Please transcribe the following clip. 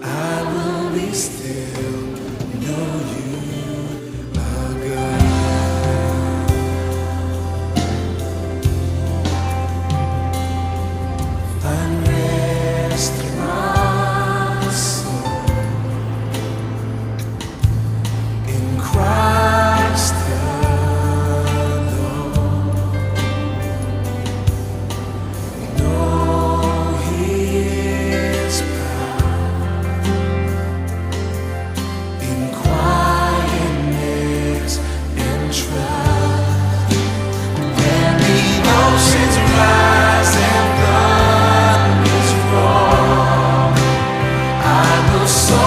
I will be still, know you are God. Find rest in my soul in Christ alone. Know His power in quietness and trust. When the oceans rise and thunders roar, I will soar.